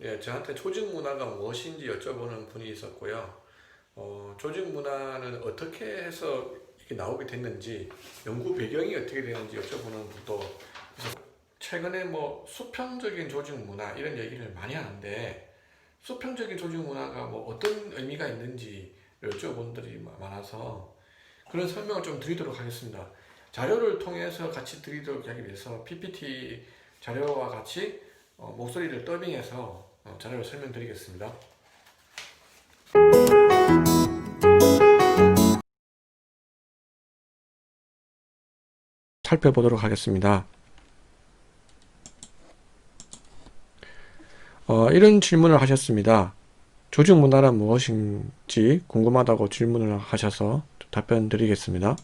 예, 저한테 조직 문화가 무엇인지 여쭤보는 분이 있었고요. 조직 문화는 어떻게 해서 이게 나오게 됐는지, 연구 배경이 어떻게 되는지 여쭤보는 분도 있었고, 최근에 뭐 수평적인 조직 문화 이런 얘기를 많이 하는데, 수평적인 조직 문화가 뭐 어떤 의미가 있는지 여쭤본 분들이 많아서 그런 설명을 좀 드리도록 하겠습니다. 자료를 통해서 같이 드리도록 하기 위해서 PPT 자료와 같이 목소리를 더빙해서 자료를 설명드리겠습니다. 살펴보도록 하겠습니다. 이런 질문을 하셨습니다. 조직 문화란 무엇인지 궁금하다고 질문을 하셔서 답변 드리겠습니다.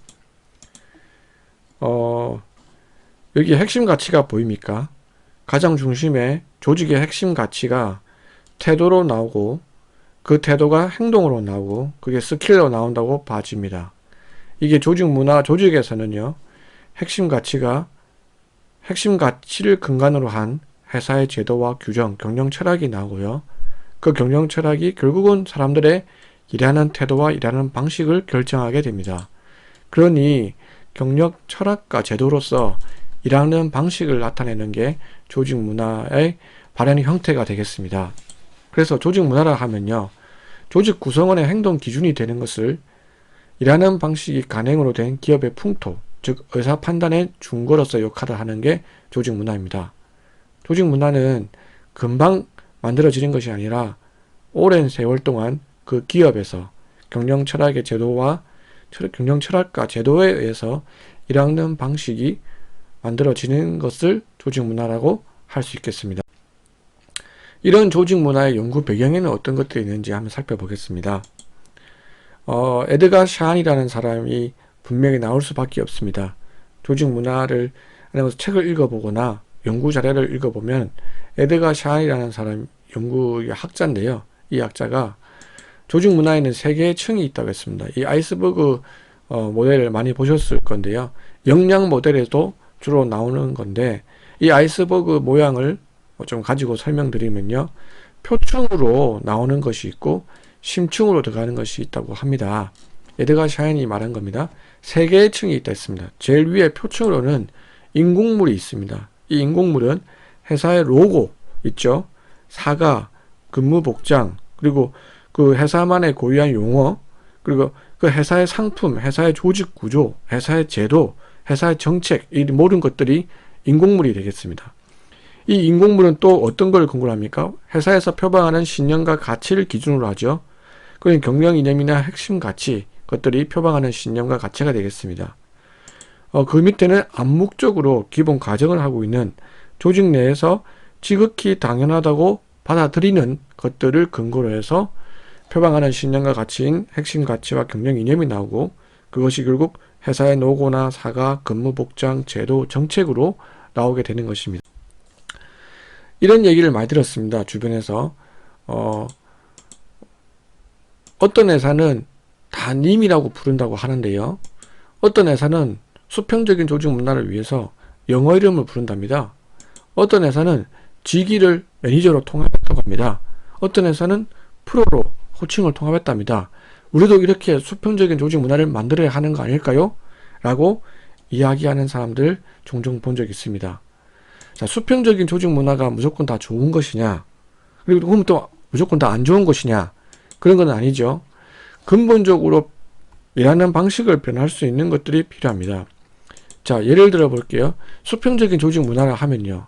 여기 핵심 가치가 보입니까? 가장 중심에 조직의 핵심 가치가 태도로 나오고, 그 태도가 행동으로 나오고, 그게 스킬로 나온다고 봐집니다. 이게 조직 문화, 조직에서는요, 핵심 가치를 근간으로 한 회사의 제도와 규정, 경영 철학이 나오고요. 그 경영 철학이 결국은 사람들의 일하는 태도와 일하는 방식을 결정하게 됩니다. 그러니 경영 철학과 제도로서 일하는 방식을 나타내는 게 조직 문화의 발현 형태가 되겠습니다. 그래서 조직 문화라 하면요, 조직 구성원의 행동 기준이 되는 것을 일하는 방식이 간행으로 된 기업의 풍토, 즉 의사 판단의 중거로서 역할을 하는 게 조직 문화입니다. 조직 문화는 금방 만들어지는 것이 아니라 오랜 세월 동안 그 기업에서 경영 철학과 제도에 의해서 일하는 방식이 만들어지는 것을 조직 문화라고 할 수 있겠습니다. 이런 조직 문화의 연구 배경에는 어떤 것들이 있는지 한번 살펴보겠습니다. 에드가 샤안이라는 사람이 분명히 나올 수밖에 없습니다. 조직 문화를 하면서 책을 읽어보거나 연구 자료를 읽어보면 에드가 샤안이라는 사람 연구 학자인데요. 이 학자가 조직 문화에는 세 개의 층이 있다고 했습니다. 이 아이스버그 모델을 많이 보셨을 건데요. 역량 모델에도 주로 나오는 건데, 이 아이스버그 모양을 좀 가지고 설명드리면요, 표층으로 나오는 것이 있고 심층으로 들어가는 것이 있다고 합니다. 에드가 샤인이 말한 겁니다. 세 개의 층이 있다 했습니다. 제일 위에 표층으로는 인공물이 있습니다. 이 인공물은 회사의 로고 있죠, 사과, 근무 복장, 그리고 그 회사만의 고유한 용어, 그리고 그 회사의 상품, 회사의 조직 구조, 회사의 제도, 회사의 정책, 이 모든 것들이 인공물이 되겠습니다. 이 인공물은 또 어떤 걸 근거로 합니까? 회사에서 표방하는 신념과 가치를 기준으로 하죠. 그건 경영 이념이나 핵심 가치, 것들이 표방하는 신념과 가치가 되겠습니다. 그 밑에는 암묵적으로 기본 가정을 하고 있는 조직 내에서 지극히 당연하다고 받아들이는 것들을 근거로 해서 표방하는 신념과 가치인 핵심 가치와 경영 이념이 나오고, 그것이 결국 회사의 노고나 사과, 근무 복장, 제도, 정책으로 나오게 되는 것입니다. 이런 얘기를 많이 들었습니다. 주변에서. 어떤 회사는 다 님이라고 부른다고 하는데요, 어떤 회사는 수평적인 조직 문화를 위해서 영어 이름을 부른답니다. 어떤 회사는 직위를 매니저로 통합했다고 합니다. 어떤 회사는 프로로 호칭을 통합했답니다. 우리도 이렇게 수평적인 조직 문화를 만들어야 하는 거 아닐까요? 라고 이야기하는 사람들 종종 본 적이 있습니다. 자, 수평적인 조직 문화가 무조건 다 좋은 것이냐, 그리고 그럼 또 무조건 다 안 좋은 것이냐, 그런 건 아니죠. 근본적으로 일하는 방식을 변할 수 있는 것들이 필요합니다. 자, 예를 들어 볼게요. 수평적인 조직 문화라 하면요,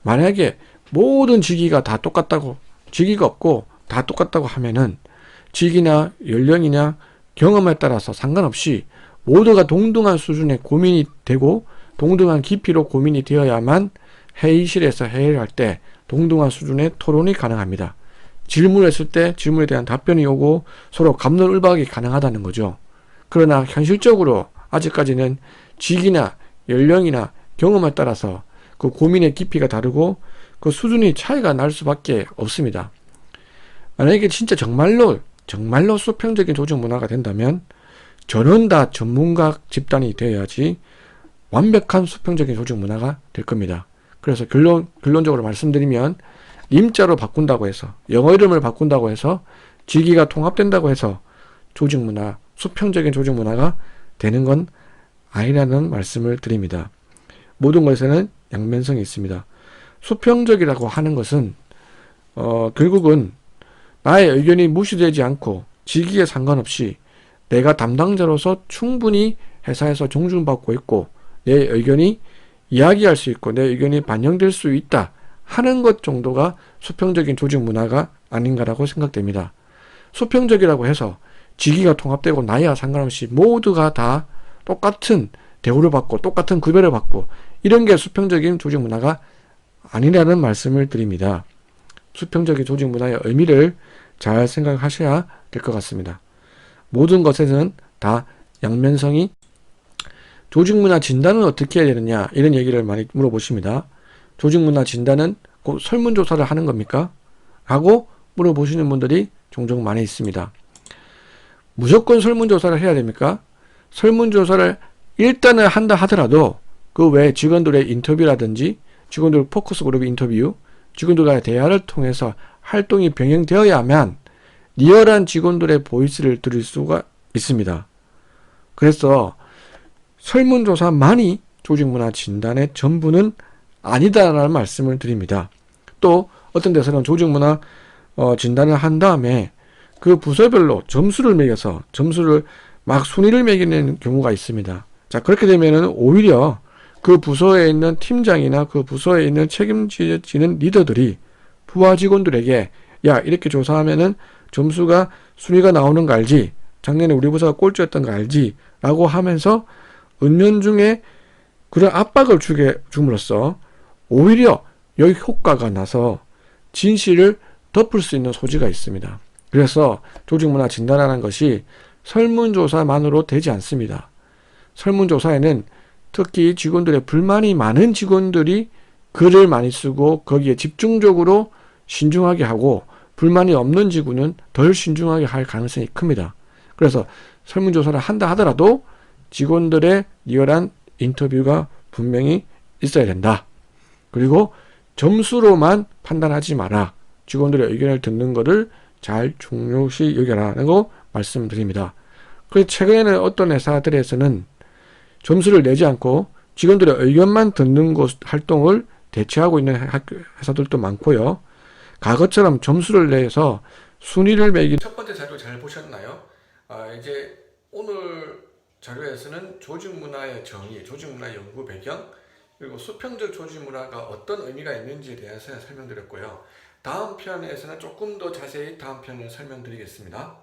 만약에 모든 직위가 다 똑같다고, 직위가 없고 다 똑같다고 하면은 직위나 연령이나 경험에 따라서 상관없이 모두가 동등한 수준의 고민이 되고 동등한 깊이로 고민이 되어야만 회의실에서 회의를 할 때 동등한 수준의 토론이 가능합니다. 질문을 했을 때 질문에 대한 답변이 오고 서로 갑론을박이 가능하다는 거죠. 그러나 현실적으로 아직까지는 직위나 연령이나 경험에 따라서 그 고민의 깊이가 다르고 그 수준이 차이가 날 수밖에 없습니다. 만약에 진짜 정말로 수평적인 조직 문화가 된다면 전원 다 전문가 집단이 되어야지 완벽한 수평적인 조직 문화가 될 겁니다. 그래서 결론적으로 말씀드리면 님자로 바꾼다고 해서, 영어 이름을 바꾼다고 해서 직위가 통합된다고 해서 조직 문화, 수평적인 조직 문화가 되는 건 아니라는 말씀을 드립니다. 모든 것에는 양면성이 있습니다. 수평적이라고 하는 것은 결국은 나의 의견이 무시되지 않고 직위에 상관없이 내가 담당자로서 충분히 회사에서 존중받고 있고 내 의견이 이야기할 수 있고 내 의견이 반영될 수 있다 하는 것 정도가 수평적인 조직 문화가 아닌가라고 생각됩니다. 수평적이라고 해서 직위가 통합되고 나이와 상관없이 모두가 다 똑같은 대우를 받고 똑같은 급여를 받고 이런 게 수평적인 조직 문화가 아니라는 말씀을 드립니다. 수평적인 조직 문화의 의미를 잘 생각하셔야 될 것 같습니다. 모든 것에는 다 양면성이. 조직 문화 진단은 어떻게 해야 되느냐 이런 얘기를 많이 물어보십니다. 조직 문화 진단은 곧 설문조사를 하는 겁니까? 하고 물어보시는 분들이 종종 많이 있습니다. 무조건 설문조사를 해야 됩니까? 설문조사를 일단은 한다 하더라도 그 외에 직원들의 인터뷰라든지 직원들 포커스 그룹 인터뷰, 직원들과의 대화를 통해서 활동이 병행되어야만 리얼한 직원들의 보이스를 들을 수가 있습니다. 그래서 설문조사만이 조직문화 진단의 전부는 아니다라는 말씀을 드립니다. 또 어떤 데서는 조직문화 진단을 한 다음에 그 부서별로 점수를 매겨서 점수를 막 순위를 매기는 경우가 있습니다. 자, 그렇게 되면은 오히려 그 부서에 있는 팀장이나 그 부서에 있는 책임지는 리더들이 부하 직원들에게 야, 이렇게 조사하면은 점수가 순위가 나오는 거 알지? 작년에 우리 부서가 꼴찌였던 거 알지? 라고 하면서 은연중에 그런 압박을 줌으로써 오히려 여기 효과가 나서 진실을 덮을 수 있는 소지가 있습니다. 그래서 조직문화 진단하는 것이 설문조사만으로 되지 않습니다. 설문조사에는 특히 직원들의 불만이 많은 직원들이 글을 많이 쓰고 거기에 집중적으로 신중하게 하고 불만이 없는 직원은 덜 신중하게 할 가능성이 큽니다. 그래서 설문조사를 한다 하더라도 직원들의 리얼한 인터뷰가 분명히 있어야 된다. 그리고 점수로만 판단하지 마라. 직원들의 의견을 듣는 것을 잘 중요시 여겨라라고 말씀드립니다. 그래서 최근에는 어떤 회사들에서는 점수를 내지 않고 직원들의 의견만 듣는 활동을 대체하고 있는 회사들도 많고요. 과거처럼 점수를 내서 순위를 매긴 첫 번째 자료 잘 보셨나요? 이제 오늘 자료에서는 조직문화의 정의, 조직문화 연구 배경, 그리고 수평적 조직문화가 어떤 의미가 있는지에 대해서 설명드렸고요. 다음 편에서는 조금 더 자세히 다음 편을 설명드리겠습니다.